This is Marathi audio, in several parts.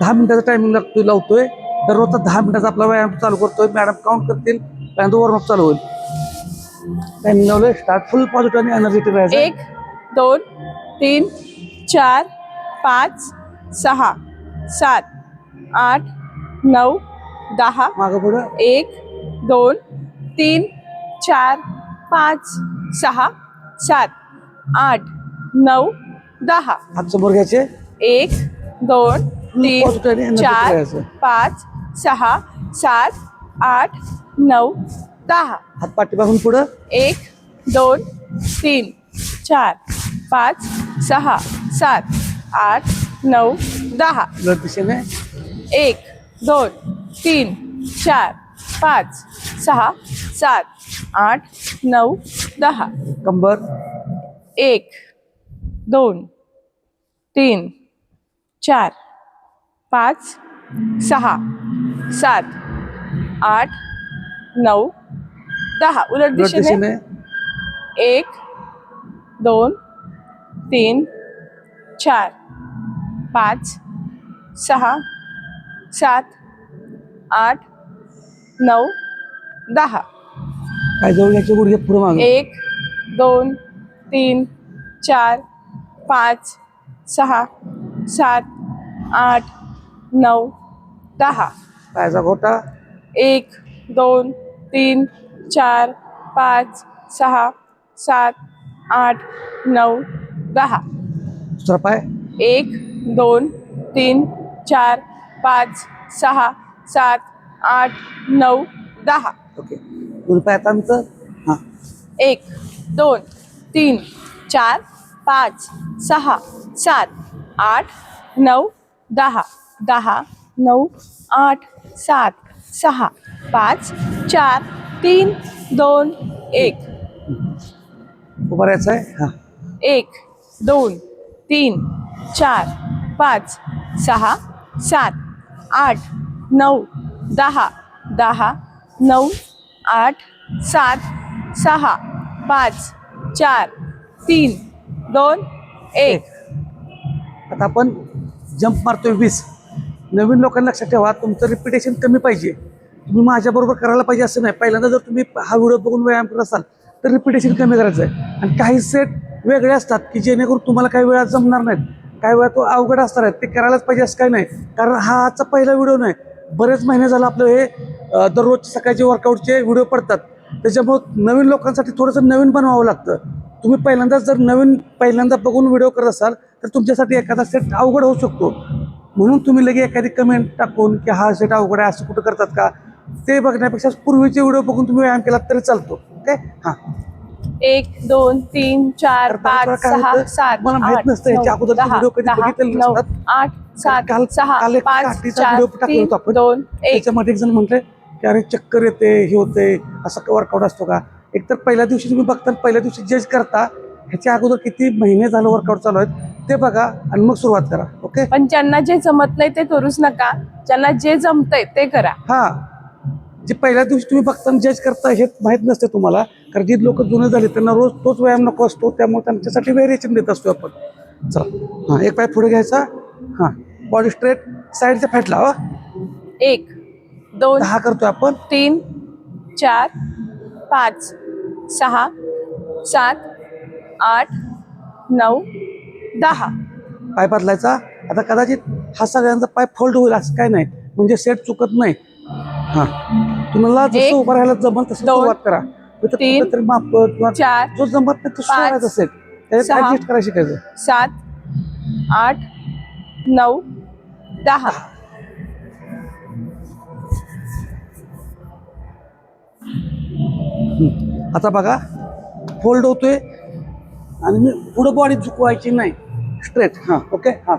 10 मिनिटाचा टायमिंग लावतोय. दररोजचा 10 मिनिटाचा आपला व्यायाम चालू करतोय. मॅडम काउंट करतील, त्यानंतर वॉर्मअप चालू होईल. टायमिंग लावलंय. स्टार्ट. फुल पॉझिटिव्ह आणि एनर्जेटिक राहायचं. 1 2 3 4 5 6 7 8 9 10. मागं पुढं. 1 2 3 4 5 6 7 8 9 10. हात समोर घ्यायचे. 1 2 3 4 5 6 7 8 9 10. हात पाठीमागून पुढं. 1 2 3 4 5 6 7 8 9 10. उलट दिशेने. 1 2 3 4 5 6 7 8 9 10. कंबर. 1 2 3 4 5 6 7 8 9 10. उलट उलट दिशेने. दिशेने. 1 2 3 4 5 6 7 8 9 10. काय जवळ घ्यायचे, गुडघे पुढे मागे. 1 2 3 4 5 6 7 8 9 10. पायाचा घोटा. 1 2 3 4 5 6 7 8 9 10. दुसरा पाय. 1 2 3 4 5 6 7 8 9 10. ओके. दोन पायातांचं. हां. 1 2 3 4 5 6 7 8 9 10. 10 9 8 7 6 5 4 3 2 1. उभा राहायचं आहे. हां. 1 2 3 4 5 6 7 8 9 10. 10 9 8 7 6 5 4 3 2 1. आता आपण जंप मारतोय 20. नवीन लोकांना लक्षात ठेवा, तुमचं रिपिटेशन कमी पाहिजे. तुम्ही माझ्याबरोबर करायला पाहिजे असं नाही. पहिल्यांदा जर तुम्ही हा व्हिडिओ बघून व्यायाम करत असाल तर रिपिटेशन कमी करायचं आहे. आणि काही सेट वेगळे असतात की जेणेकरून तुम्हाला काही वेळा जमणार नाहीत, काही वेळा तो अवघड असणार आहे. ते करायलाच पाहिजे असं काही नाही, कारण हा आजचा पहिला व्हिडिओ नाही. बरेच महिने झालं आपलं हे दररोज सकाळचे वर्कआउटचे व्हिडिओ पडतात. त्याच्यामुळं नवीन लोकांसाठी थोडंसं नवीन बनवावं लागतं. तुम्ही पहिल्यांदाच जर पहिल्यांदा बघून व्हिडिओ करत असाल तर तुमच्यासाठी एखादा सेट अवघड होऊ शकतो. म्हणून तुम्ही लगे एखादी कमेंट टाकून की हा सेट अवघड आहे असं कुठं करतात का, ते बघण्यापेक्षा पूर्वीचे व्हिडिओ बघून तुम्ही व्यायाम केला तरी चालतो. ओके. हां. 1 2 3 4 5 6 7 मला माहित नसतं याच्या अगोदर व्हिडिओ कधी बघितलेले नसतात. 8 7 काल 6 एक 5 काठीचा 4 व्हिडिओ टाकला 3 होता आपण. 2 1. त्याच्यामध्ये एक जण म्हटले की अरे चक्कर येते, हे होते, असं वर्कआउट असतो का. एकतर पहिल्या दिवशी तुम्ही बघता, पहिल्या दिवशी जज करता. ह्याच्या अगोदर किती महिने झालं वर्कआउट चालू आहेत ते बघा आणि मग सुरुवात करा. ओके. पण ज्यांना जे जमत नाही ते करूच नका, ज्यांना जे जमतंय ते करा. हा. जे पहिल्या दिवशी तुम्ही बघता जज करता हे माहीत नसते तुम्हाला, कारण जी लोक जुने झाले त्यांना रोज तोच व्यायाम नको असतो, त्यामुळे त्यांच्यासाठी व्हेरिएशन देत असतो आपण. चला. हां. एक पाय पुढे घ्यायचा. हां. Body straight. साईडच्या फॅट लावा. 1 2 10 करतोय आपण. 3 4 5 6 7 8 9 10. पाय बदलायचा. आता कदाचित हा सगळ्यांचा पाय फोल्ड होईल असं काय नाही, म्हणजे सेट चुकत नाही. हां. तुम्हाला जसं उभं राहायला जमल तसं सुरुवात करा. कुठेतरी माप किंवा जो जमत नाही तो सोडायचा सेट, त्याच्यात ऍडजस्ट करायला शिकायचं. 7 8 9 10. आता बघा फोल्ड होतोय आणि मी पुढे बॉडी झुकवायची नाही, स्ट्रेट. हां. ओके. हां.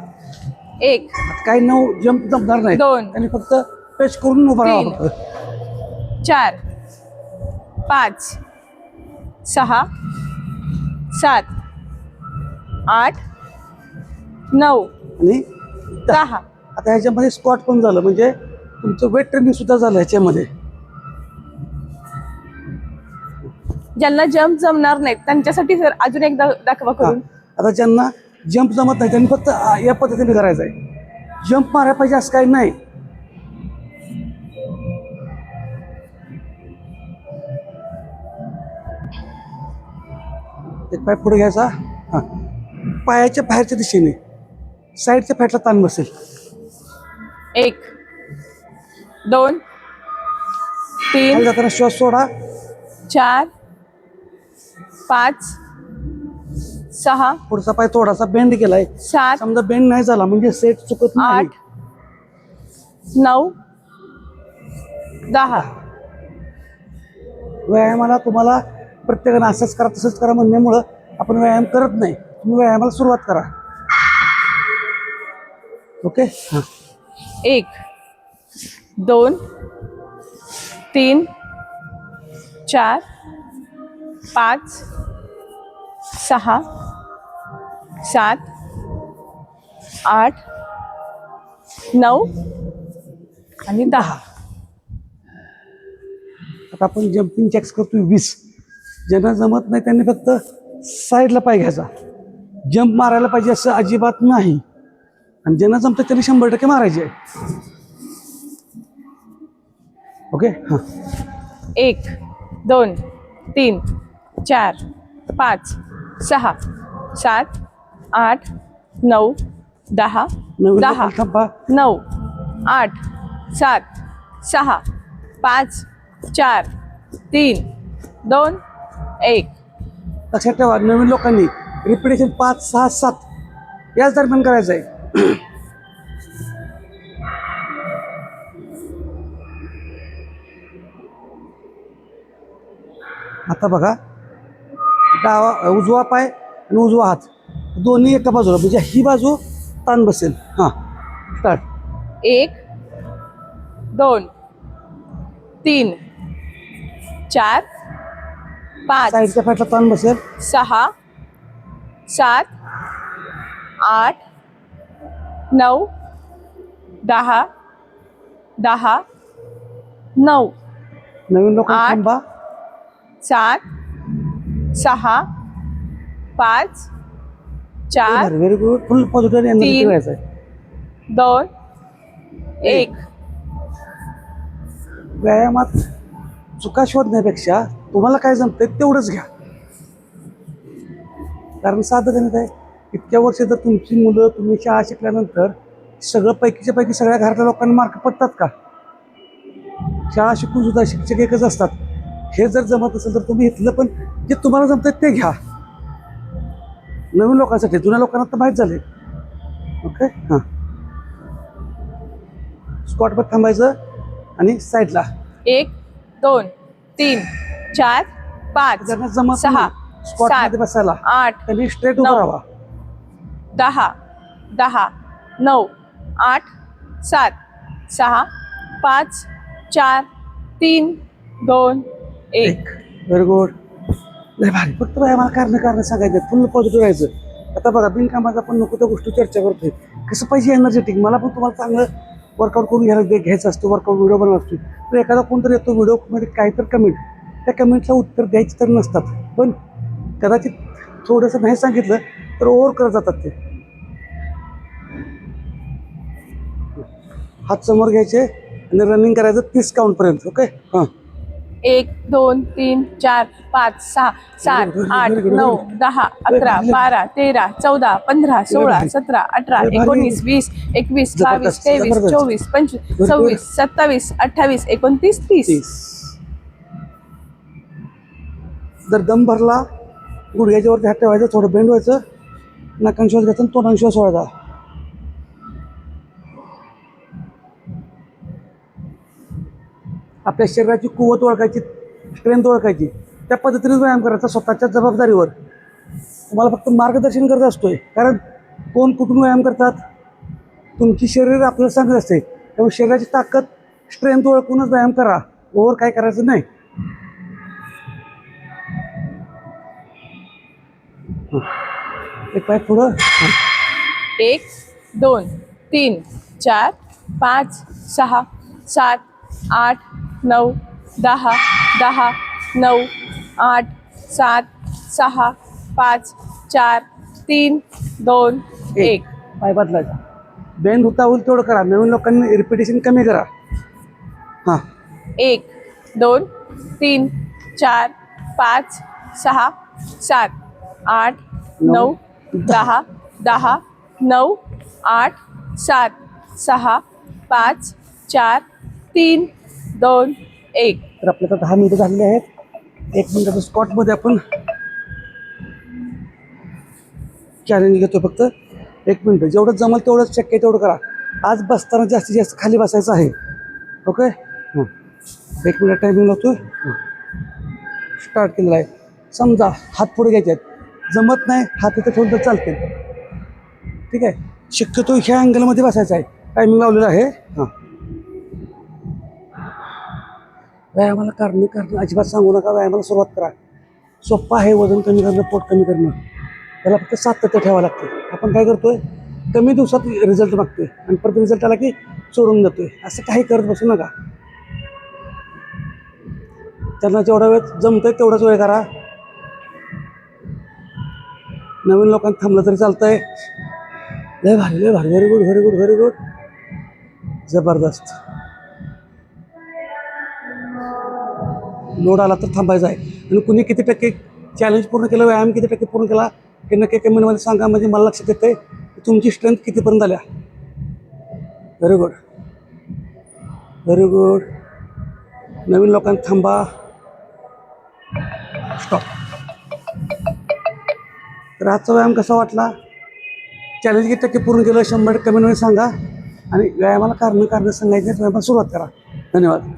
1 काही जंप जमणार नाही, 2 आणि फक्त टच करून उभं राहावं. 4 5 6 7 8 9 आणि 10. आता ह्याच्यामध्ये स्क्वॉट पण झालं, म्हणजे तुमचं वेट ट्रेनिंग सुद्धा झालं ह्याच्यामध्ये. ज्यांना जम्प जमणार नाहीत त्यांच्यासाठी सर अजून एकदा दाखवा करून. आता ज्यांना जंप जमत नाही त्यांनी फक्त या पद्धतीने करायचं आहे. जंप मारायला पाहिजे असं काही नाही. एक पाय पुढे घ्यायचा. हां, पायाच्या बाहेरच्या दिशेने साईडच्या फॅटला ताण बसेल. 1 2 खाली 3 जाताना श्वास सोडा. 4 5 6 पुढचा पाय थोडासा बेंड केलाय. 7 समजा बेंड नाही झाला म्हणजे सेट चुकत नाही. 8 9 10. व्यायामाला तुम्हाला प्रत्येकानं असंच करा तसंच करा म्हणण्यामुळं आपण व्यायाम करत नाही. तुम्ही व्यायामाला सुरुवात करा. ओके. हां, 1 2 3 4 5 6 7 8 9 आणि 10. आता आपण जम्पिंग जॅक्स करतोय 20. ज्यांना जमत नाही त्यांनी फक्त साईडला पाय घ्यायचा. जंप मारायला पाहिजे असं अजिबात नाही. आणि ज्यांना जमतं त्यांनी 100% मारायचे आहे. ओके. हां, 1 2 3 4 5 6 7 8 9 10 नवीन 10 लोकांना थांबा. 9 8 7 6 5 4 3 2 1. लक्षात ठेवा, नवीन लोकांनी रिपिटेशन 5 6 7 याच दरम्यान करायचं आहे. आता बघा, उजवा पाय आणि उजवा हात दोन्ही एका बाजूला म्हणजे ही बाजू ताण बसेल. हां, स्टार्ट. 1 2 3 4 5 साईडच्या फॅटला ताण बसेल. 6 7 8 9 10 10 9 नवीन लोकांना 8 थांबा. 7 6 5 4 व्हेरी गुड. फुल पॉझिटिव्ह एनर्जी 3 ठेवायचं आहे. 2 1. व्यायामात चुका शोधण्यापेक्षा तुम्हाला काय जमतंय तेवढंच घ्या. कारण साधं गणित आहे. इतक्या वर्ष जर तुमची मुलं तुम्ही शाळा शिकल्यानंतर सगळं पैकीच्या पैकी सगळ्या घरातल्या लोकांना मार्क पडतात का? शाळा शिकून सुद्धा शिक्षक एकच असतात. हे जर जमत असेल तर तुम्ही इथलं पण जे तुम्हाला जमतंय ते घ्या. नवीन लोकांसाठी, जुन्या लोकांना तर माहीत झाले. ओके. हां, स्क्वॉटवर थांबायचं आणि साईडला. 1 2 3 4 5 ज्यांना जमत 6 स्क्वॉटमध्ये बसायला 8 त्यांनी स्ट्रेट उभं 9 राहावा. 10 10 9 8 7 6 5 4 3 2 1. Very good. लय भारी. फक्त व्यायामाला कारण सांगायचं, फुल पॉझिटिव्ह राहायचं. आता बघा, बिनकामाचा आपण नको त्या गोष्टी चर्चा करतोय. कसं पाहिजे एनर्जेटिक. मला पण तुम्हाला चांगलं वर्कआउट करून घ्यायचं असतं, वर्कआउट व्हिडिओ बनवत असतो. तर एखादा कोणतरी येतो व्हिडिओमध्ये काही तर कमेंट, त्या कमेंटला उत्तर द्यायची तर नसतात. पण कदाचित थोडंसं नाही सांगितलं तर ओव्हर करत जातात ते. हात समोर घ्यायचे आणि रनिंग करायचं 30 काउंटपर्यंत. ओके. हां, 1 2 3 4 5 6 7 8 9 10 11 12 13 14 15 16 17 18 19 20 21 22 23 24 25 26 27 28 29 30. 30. जर दम भरला गुडघ्याच्या वरती हात ठेवायचं, थोडं बेंड व्हायचं, नाकान श्वास घ्यायचा आणि तोंडाने श्वास सोडायचा. आपल्या शरीराची कुवत ओळखायची, स्ट्रेंथ ओळखायची, त्या पद्धतीने व्यायाम करायचा स्वतःच्या जबाबदारीवर. तुम्हाला फक्त मार्गदर्शन करत असतोय. कारण कोण कुठून व्यायाम करतात, तुमची शरीर आपल्याला सांगत असते. त्यामुळे शरीराची ताकद, स्ट्रेंथ ओळखूनच व्यायाम करा. ओव्हर काय करायचं नाही. एक पाय पुढं. 1 2 3 4 5 6 7 8 9 10 10 9 8 7 6 5 4 3 2 1. पाय बदलायचा. बेन होता होईल तेवढं करा. नवीन लोकांनी रिपिटेशन कमी करा. हां 1 2 3 4 5 6 7 8 9 10 10 9 8 7 6 5 4 3 2 1. तर आपल्याला 10 मिनिटं झालेली आहेत. 1 मिनिटाच्या स्पॉटमध्ये आपण चॅलेंज घेतो. फक्त 1 मिनिट, जेवढं जमल तेवढं शक्य आहे तेवढं करा. आज बसताना जास्तीत जास्त खाली बसायचं आहे. ओके, 1 मिनिट टायमिंग लावतो. स्टार्ट केलेला आहे. समजा हात पुढे घ्यायचे आहेत, जमत नाही हात इथं ठेवून तर चालते. ठीक आहे, शक्यतो ह्या अँगलमध्ये बसायचं आहे. टायमिंग लावलेलं आहे. हां, व्यायामाला करणं अजिबात सांगू नका. व्यायामाला सुरुवात करा. सोप्पा आहे वजन कमी करणं, पोट कमी करणं. त्याला फक्त सातत्य ठेवावं लागतं. आपण काय करतोय, कमी दिवसात रिझल्ट मागतोय आणि परत रिझल्ट आला की सोडून जातोय. असं काही करत बसू नका. त्यांना जेवढा वेळ जमतोय तेवढाच वेळ करा. नवीन लोकांना थांबलं तरी चालतंय. लय भारी, लय भारी. Very good, very good, very good. जबरदस्त. लोड आला तर थांबायचं आहे. आणि कुणी किती टक्के चॅलेंज पूर्ण केलं, व्यायाम किती टक्के पूर्ण केला हे नक्की कमेंटमध्ये सांगा. म्हणजे मला लक्षात येतं की तुमची स्ट्रेंथ कितीपर्यंत आल्या. Very good, very good. नवीन लोकांना थांबा. स्टॉप. तर आजचा व्यायाम कसा वाटला, चॅलेंज किती टक्के पूर्ण केलं 100 कमेंटमध्ये सांगा. आणि व्यायामाला कारणं सांगायची, व्यायामाला सुरुवात करा. धन्यवाद.